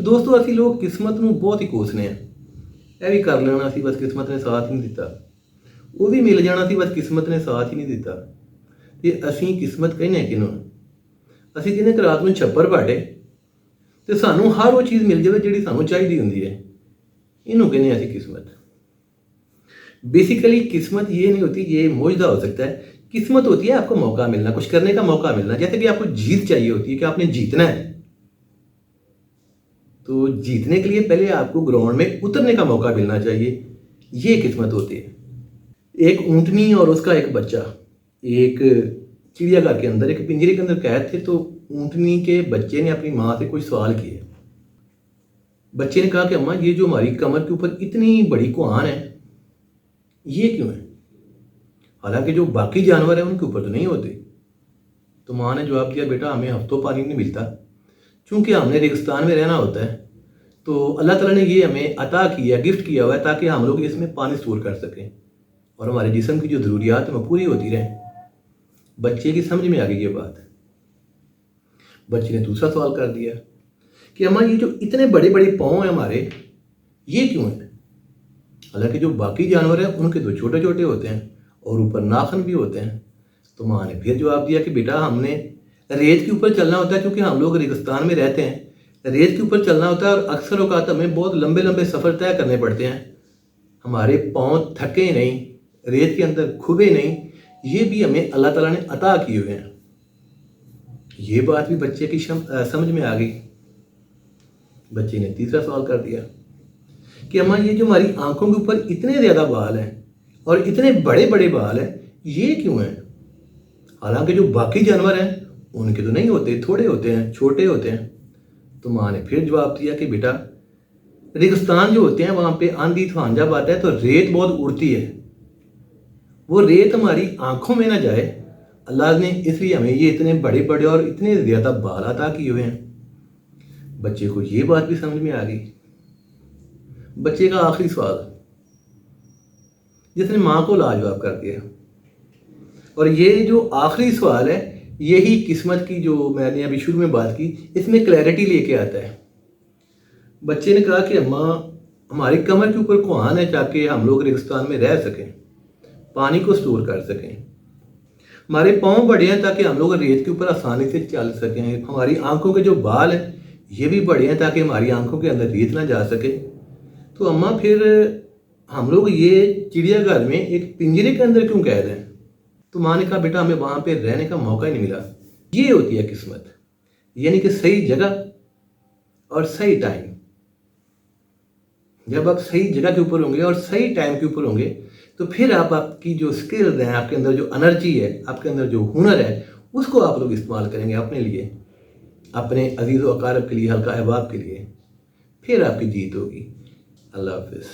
ਦੋਸਤੋ ਅਸੀਂ ਲੋਕ ਕਿਸਮਤ ਨੂੰ ਬਹੁਤ ਹੀ ਕੋਸਨੇ ਆ। ਇਹ ਵੀ ਕਰ ਲੈਣਾ ਸੀ, ਬਸ ਕਿਸਮਤ ਨੇ ਸਾਥ ਨਹੀਂ ਦਿੱਤਾ। ਉਹ ਵੀ ਮਿਲ ਜਾਣਾ ਸੀ, ਬਸ ਕਿਸਮਤ ਨੇ ਸਾਥ ਹੀ ਨਹੀਂ ਦਿੱਤਾ। ਤੇ ਅਸੀਂ ਕਿਸਮਤ ਕਹਿੰਦੇ ਕਿਹਨੂੰ? ਅਸੀਂ ਕਹਿੰਦੇ ਕਿ ਰਾਤ ਨੂੰ ਛੱਪਰ ਪਾਟੇ ਤੇ ਸਾਨੂੰ ਹਰ ਉਹ ਚੀਜ਼ ਮਿਲ ਜਾਵੇ ਜਿਹੜੀ ਸਾਨੂੰ ਚਾਹੀਦੀ ਹੁੰਦੀ ਹੈ, ਇਹਨੂੰ ਕਹਿੰਦੇ ਅਸੀਂ किस्मत। बेसिकली किस्मत ये नहीं होती, ये मौजदा हो सकता है। किस्मत होती है आपको मौका मिलना, कुछ करने का मौका मिलना। जैसे कि आपको जीत चाहिए होती है कि आपने जीतना है, तो जीतने के लिए पहले आपको ग्राउंड में उतरने का मौका मिलना चाहिए, ये किस्मत होती है। एक ऊँटनी और उसका एक बच्चा एक चिड़ियाघर के अंदर एक पिंजरे के अंदर कैद थे। तो ऊँटनी के बच्चे ने अपनी माँ से कुछ सवाल किए। बच्चे ने कहा कि अम्मा, ये जो हमारी कमर के ऊपर इतनी बड़ी कुहान है, ये क्यों है? हालांकि जो बाकी जानवर हैं उनके ऊपर तो नहीं होते। तो माँ ने जवाब दिया, बेटा हमें हफ्तों पानी नहीं मिलता, चूँकि हमने रेगिस्तान में रहना होता है, तो अल्लाह ताला ने ये हमें अता किया, गिफ्ट किया हुआ है ताकि हम लोग इसमें पानी स्टोर कर सकें और हमारे जिस्म की जो ज़रूरियात है वो पूरी होती रहें। बच्चे की समझ में आ गई ये बात। बच्चे ने दूसरा सवाल कर दिया कि अम्मा, ये जो इतने बड़े बड़े पाँव हैं हमारे, ये क्यों हैं? हालांकि जो बाकी जानवर हैं उनके तो छोटे छोटे होते हैं और ऊपर नाखून भी होते हैं। तो माँ ने फिर जवाब दिया कि बेटा हमने रेत के ऊपर चलना होता है, क्योंकि हम लोग रेगिस्तान में रहते हैं, रेत के ऊपर चलना होता है और अक्सर औकात हमें बहुत लंबे लंबे सफ़र तय करने पड़ते हैं। हमारे पाँव थके नहीं, रेत के अंदर खुबे नहीं, ये भी हमें अल्लाह ताला ने अता किए हुए हैं। ये बात भी बच्चे की समझ में आ गई। बच्चे ने तीसरा सवाल कर दिया कि अम्मा, ये जो हमारी आंखों के ऊपर इतने ज़्यादा बाल हैं और इतने बड़े बड़े बाल हैं, ये क्यों हैं? हालांकि जो बाकी जानवर हैं उनके तो नहीं होते, थोड़े होते हैं, छोटे होते हैं। तो माँ ने फिर जवाब दिया कि बेटा रेगिस्तान जो होते हैं वहाँ पे आंधी तूफान जब आता है तो रेत बहुत उड़ती है, वो रेत हमारी आंखों में ना जाए, अल्लाह ने इसलिए हमें ये इतने बड़े बड़े और इतने ज़्यादा बाल अता किए हुए हैं। बच्चे को ये बात भी समझ में आ गई। बच्चे का आखिरी सवाल जिसने माँ को लाजवाब कर दिया, और ये जो आखिरी सवाल है यही किस्मत की, जो मैंने अभी शुरू में बात की, इसमें क्लैरिटी लेके आता है। बच्चे ने कहा कि अम्मा, हमारी कमर के ऊपर कुहान है ताकि हम लोग रेगिस्तान में रह सकें, पानी को स्टोर कर सकें। हमारे पाँव बड़े हैं ताकि हम लोग रेत के ऊपर आसानी से चल सकें। हमारी आंखों के जो बाल हैं ये भी बड़े हैं ताकि हमारी आंखों के अंदर रेत ना जा सके। तो अम्मा, फिर हम लोग ये चिड़ियाघर में एक पिंजरे के अंदर क्यों कैद हैं? तो माँ ने कहा, बेटा हमें वहाँ पे रहने का मौका ही नहीं मिला। ये होती है किस्मत, यानी कि सही जगह और सही टाइम। जब आप सही जगह के ऊपर होंगे और सही टाइम के ऊपर होंगे तो फिर आप आपकी जो स्किल्स हैं, आपके अंदर जो एनर्जी है, आपके अंदर जो हुनर है, उसको आप लोग इस्तेमाल करेंगे अपने लिए, अपने अजीज़ व अकारब के लिए, हल्का अहबाब के लिए। फिर आपकी जीत होगी। अल्लाह हाफ़िज़।